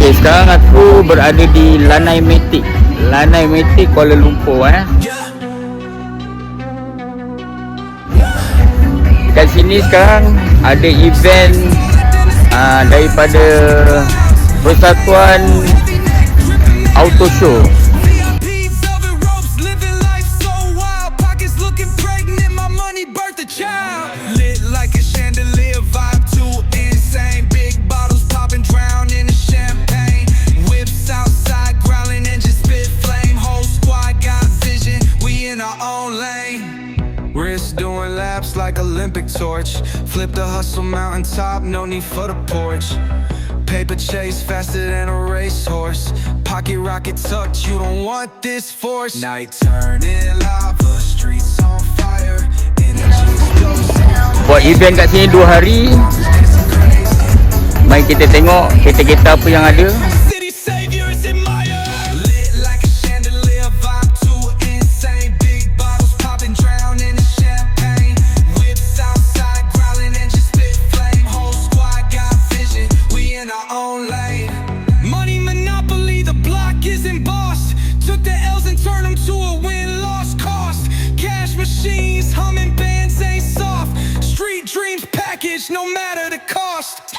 Okay, sekarang aku berada di Lanai Matic, Kuala Lumpur. Dekat sini sekarang ada event daripada Persatuan Auto Show. Wrist doing laps like Olympic torch. Flip the hustle mountaintop, no need for the porch. Paper chase faster than a racehorse. Pocket rocket tucked, you don't want this force. Night turning lava, streets on fire. Energy explosive. Buat event kat sini 2 hari. Mari kita tengok kereta-kereta apa yang ada. No matter the cost.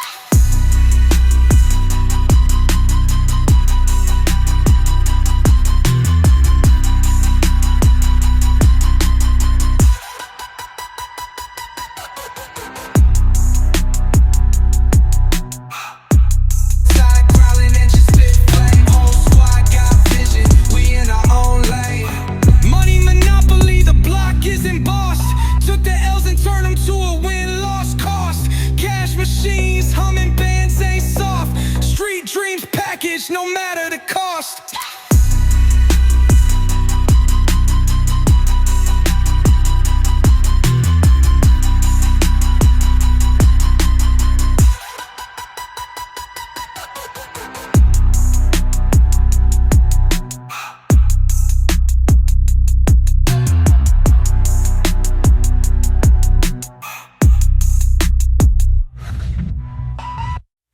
No matter the cost.